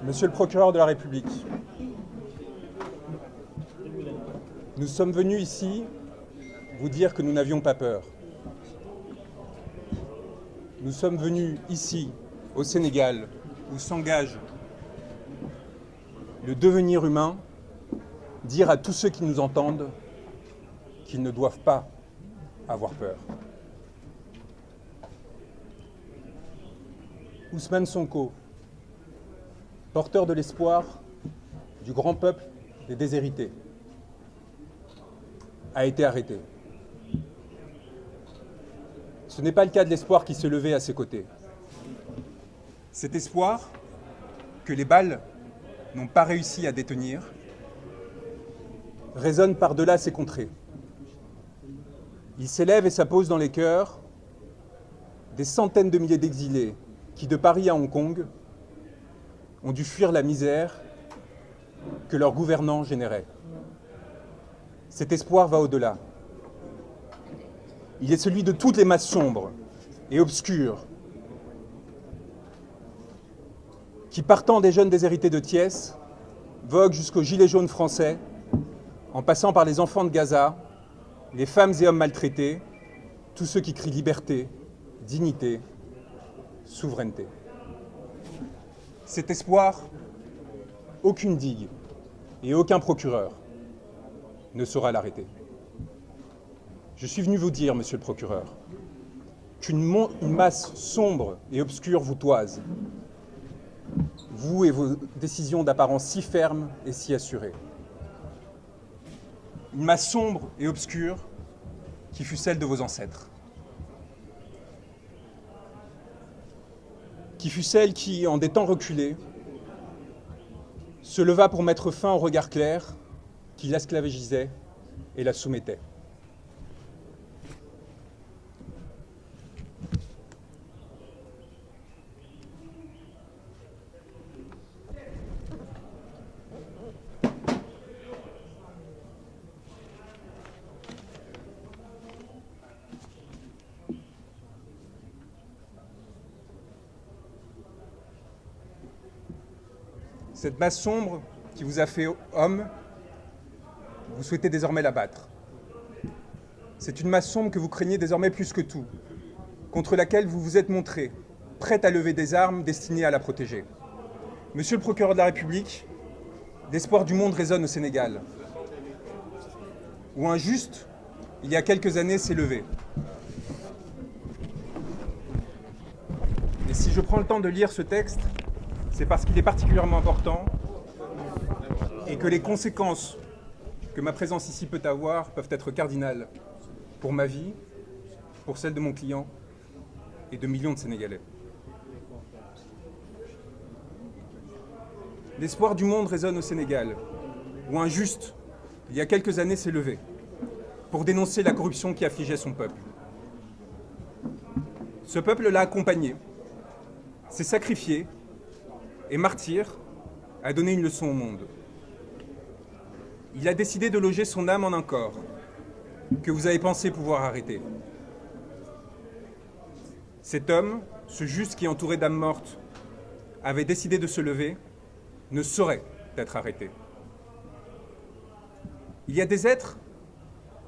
Monsieur le procureur de la République, nous sommes venus ici vous dire que nous n'avions pas peur. Nous sommes venus ici, au Sénégal, où s'engage le devenir humain, dire à tous ceux qui nous entendent qu'ils ne doivent pas avoir peur. Ousmane Sonko, porteur de l'espoir du grand peuple des déshérités, a été arrêté. Ce n'est pas le cas de l'espoir qui se levait à ses côtés. Cet espoir que les balles n'ont pas réussi à détenir résonne par-delà ces contrées. Il s'élève et s'appose dans les cœurs des centaines de milliers d'exilés qui, de Paris à Hong Kong, ont dû fuir la misère que leurs gouvernants généraient. Cet espoir va au-delà. Il est celui de toutes les masses sombres et obscures qui, partant des jeunes déshérités de Thiès, voguent jusqu'aux gilets jaunes français, en passant par les enfants de Gaza, les femmes et hommes maltraités, tous ceux qui crient liberté, dignité, souveraineté. Cet espoir, aucune digue et aucun procureur ne saura l'arrêter. Je suis venu vous dire, monsieur le procureur, qu'une masse sombre et obscure vous toise, vous et vos décisions d'apparence si fermes et si assurées. Une masse sombre et obscure qui fut celle de vos ancêtres. Qui fut celle qui, en des temps reculés, se leva pour mettre fin au regard clair qui l'esclavagisait et la soumettait. Cette masse sombre qui vous a fait homme, vous souhaitez désormais l'abattre. C'est une masse sombre que vous craignez désormais plus que tout, contre laquelle vous vous êtes montré, prête à lever des armes destinées à la protéger. Monsieur le procureur de la République, l'espoir du monde résonne au Sénégal, où un juste, il y a quelques années, s'est levé. Et si je prends le temps de lire ce texte, c'est parce qu'il est particulièrement important et que les conséquences que ma présence ici peut avoir peuvent être cardinales pour ma vie, pour celle de mon client et de millions de Sénégalais. L'espoir du monde résonne au Sénégal, où un juste, il y a quelques années, s'est levé pour dénoncer la corruption qui affligeait son peuple. Ce peuple l'a accompagné, s'est sacrifié et martyr a donné une leçon au monde. Il a décidé de loger son âme en un corps que vous avez pensé pouvoir arrêter. Cet homme, ce juste qui, entouré d'âmes mortes, avait décidé de se lever, ne saurait être arrêté. Il y a des êtres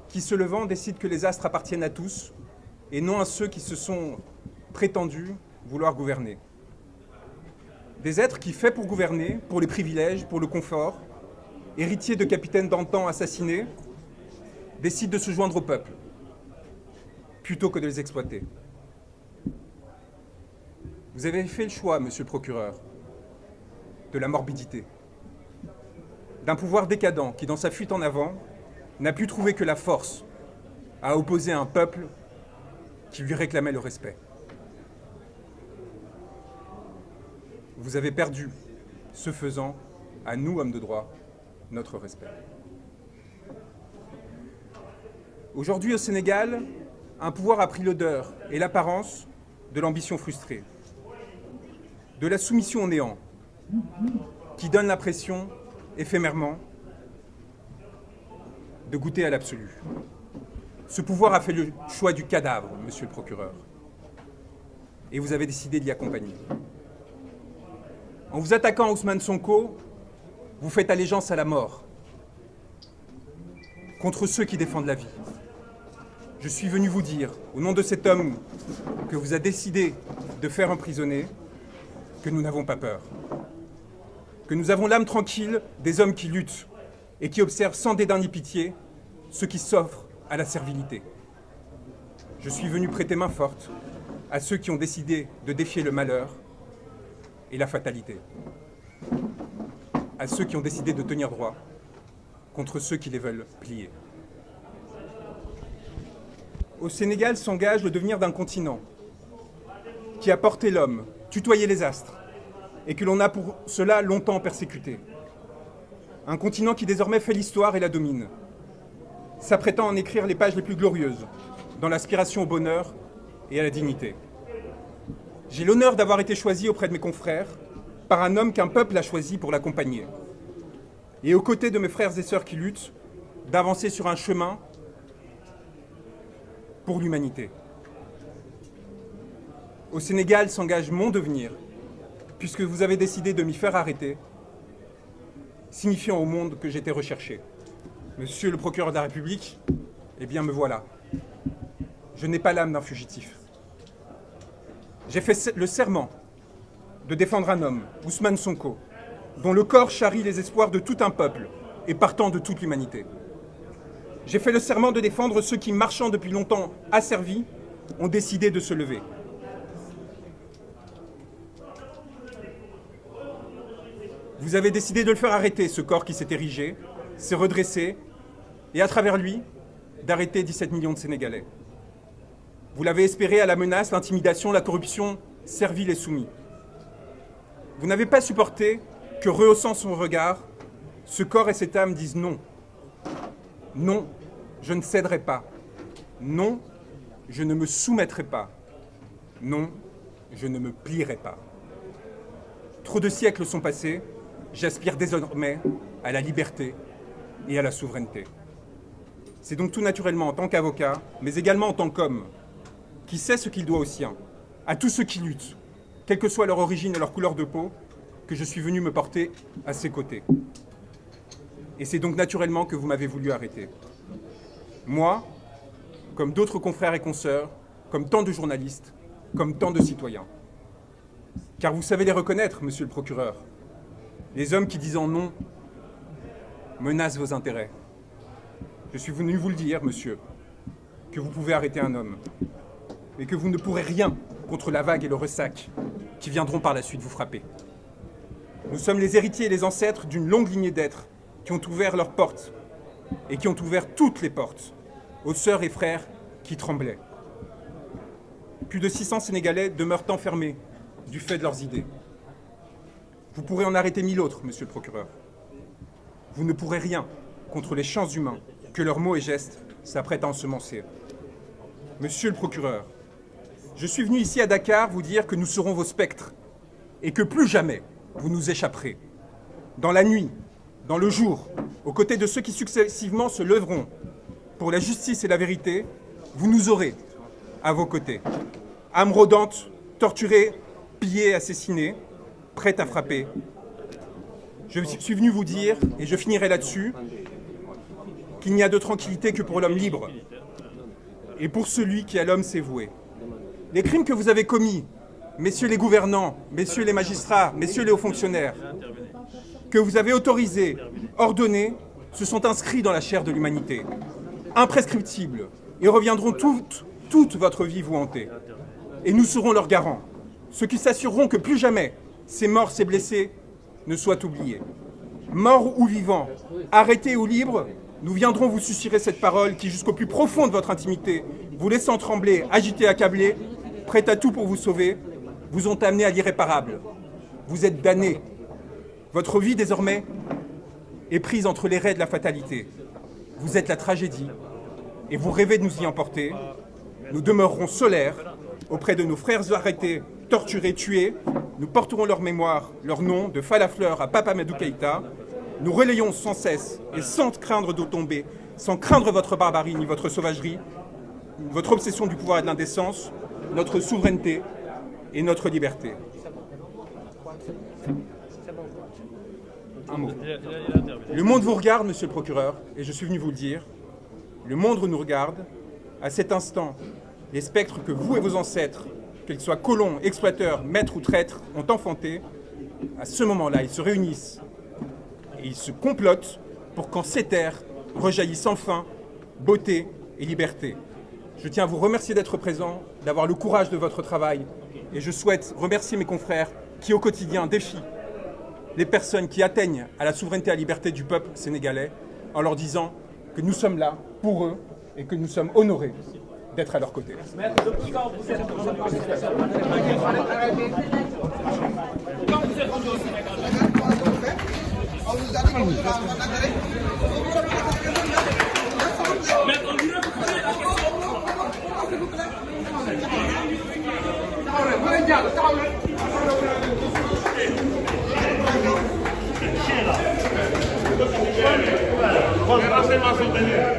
qui, se levant, décident que les astres appartiennent à tous et non à ceux qui se sont prétendus vouloir gouverner. Des êtres qui, faits pour gouverner, pour les privilèges, pour le confort, héritiers de capitaines d'antan assassinés, décident de se joindre au peuple, plutôt que de les exploiter. Vous avez fait le choix, monsieur le procureur, de la morbidité, d'un pouvoir décadent qui, dans sa fuite en avant, n'a pu trouver que la force à opposer un peuple qui lui réclamait le respect. Vous avez perdu, ce faisant, à nous, hommes de droit, notre respect. Aujourd'hui, au Sénégal, un pouvoir a pris l'odeur et l'apparence de l'ambition frustrée, de la soumission au néant, qui donne l'impression, éphémèrement, de goûter à l'absolu. Ce pouvoir a fait le choix du cadavre, monsieur le procureur, et vous avez décidé d'y accompagner. En vous attaquant à Ousmane Sonko, vous faites allégeance à la mort, contre ceux qui défendent la vie. Je suis venu vous dire, au nom de cet homme que vous a décidé de faire emprisonner, que nous n'avons pas peur. Que nous avons l'âme tranquille des hommes qui luttent et qui observent sans dédain ni pitié ceux qui s'offrent à la servilité. Je suis venu prêter main forte à ceux qui ont décidé de défier le malheur et la fatalité. À ceux qui ont décidé de tenir droit contre ceux qui les veulent plier. Au Sénégal s'engage le devenir d'un continent qui a porté l'homme, tutoyé les astres, et que l'on a pour cela longtemps persécuté. Un continent qui désormais fait l'histoire et la domine, s'apprêtant à en écrire les pages les plus glorieuses, dans l'aspiration au bonheur et à la dignité. J'ai l'honneur d'avoir été choisi auprès de mes confrères par un homme qu'un peuple a choisi pour l'accompagner. Et aux côtés de mes frères et sœurs qui luttent, d'avancer sur un chemin pour l'humanité. Au Sénégal s'engage mon devenir, puisque vous avez décidé de m'y faire arrêter, signifiant au monde que j'étais recherché. Monsieur le procureur de la République, eh bien me voilà. Je n'ai pas l'âme d'un fugitif. J'ai fait le serment de défendre un homme, Ousmane Sonko, dont le corps charrie les espoirs de tout un peuple et partant de toute l'humanité. J'ai fait le serment de défendre ceux qui, marchant depuis longtemps asservis, ont décidé de se lever. Vous avez décidé de le faire arrêter, ce corps qui s'est érigé, s'est redressé, et à travers lui, d'arrêter 17 millions de Sénégalais. Vous l'avez espéré à la menace, l'intimidation, la corruption, servile et soumis. Vous n'avez pas supporté que, rehaussant son regard, ce corps et cette âme disent non. Non, je ne céderai pas. Non, je ne me soumettrai pas. Non, je ne me plierai pas. Trop de siècles sont passés, j'aspire désormais à la liberté et à la souveraineté. C'est donc tout naturellement en tant qu'avocat, mais également en tant qu'homme, qui sait ce qu'il doit aux siens, à tous ceux qui luttent, quelle que soit leur origine et leur couleur de peau, que je suis venu me porter à ses côtés. Et c'est donc naturellement que vous m'avez voulu arrêter. Moi, comme d'autres confrères et consoeurs, comme tant de journalistes, comme tant de citoyens. Car vous savez les reconnaître, monsieur le procureur. Les hommes qui, disant non, menacent vos intérêts. Je suis venu vous le dire, monsieur, que vous pouvez arrêter un homme, mais que vous ne pourrez rien contre la vague et le ressac qui viendront par la suite vous frapper. Nous sommes les héritiers et les ancêtres d'une longue lignée d'êtres qui ont ouvert leurs portes et qui ont ouvert toutes les portes aux sœurs et frères qui tremblaient. Plus de 600 Sénégalais demeurent enfermés du fait de leurs idées. Vous pourrez en arrêter 1000 autres, monsieur le procureur. Vous ne pourrez rien contre les champs humains que leurs mots et gestes s'apprêtent à ensemencer. Monsieur le procureur, je suis venu ici à Dakar vous dire que nous serons vos spectres et que plus jamais vous nous échapperez. Dans la nuit, dans le jour, aux côtés de ceux qui successivement se leveront pour la justice et la vérité, vous nous aurez à vos côtés. Âme rôdante, torturée, pillée, assassinée, prête à frapper. Je suis venu vous dire, et je finirai là-dessus, qu'il n'y a de tranquillité que pour l'homme libre et pour celui qui à l'homme s'est voué. Les crimes que vous avez commis, messieurs les gouvernants, messieurs les magistrats, messieurs les hauts fonctionnaires, que vous avez autorisés, ordonnés, se sont inscrits dans la chair de l'humanité, imprescriptibles, et reviendront toute votre vie vous hanter. Et nous serons leurs garants, ceux qui s'assureront que plus jamais ces morts, ces blessés ne soient oubliés. Morts ou vivants, arrêtés ou libres, nous viendrons vous susurrer cette parole qui, jusqu'au plus profond de votre intimité, vous laissant trembler, agiter, accabler, prêts à tout pour vous sauver, vous ont amené à l'irréparable. Vous êtes damnés. Votre vie, désormais, est prise entre les raies de la fatalité. Vous êtes la tragédie, et vous rêvez de nous y emporter. Nous demeurerons solaires auprès de nos frères arrêtés, torturés, tués. Nous porterons leur mémoire, leur nom, de Falafleur à Papa Madou Keïta. Nous relayons sans cesse et sans craindre d'eau tomber, sans craindre votre barbarie ni votre sauvagerie, votre obsession du pouvoir et de l'indécence, notre souveraineté et notre liberté. un mot. Le monde vous regarde, monsieur le procureur, et je suis venu vous le dire. Le monde nous regarde. À cet instant, les spectres que vous et vos ancêtres, qu'ils soient colons, exploiteurs, maîtres ou traîtres, ont enfantés, à ce moment-là, ils se réunissent et ils se complotent pour qu'en ces terres rejaillissent enfin beauté et liberté. Je tiens à vous remercier d'être présent, d'avoir le courage de votre travail, et je souhaite remercier mes confrères qui, au quotidien, défient les personnes qui atteignent à la souveraineté et à la liberté du peuple sénégalais, en leur disant que nous sommes là pour eux et que nous sommes honorés d'être à leur côté. Les renseignements sont venus.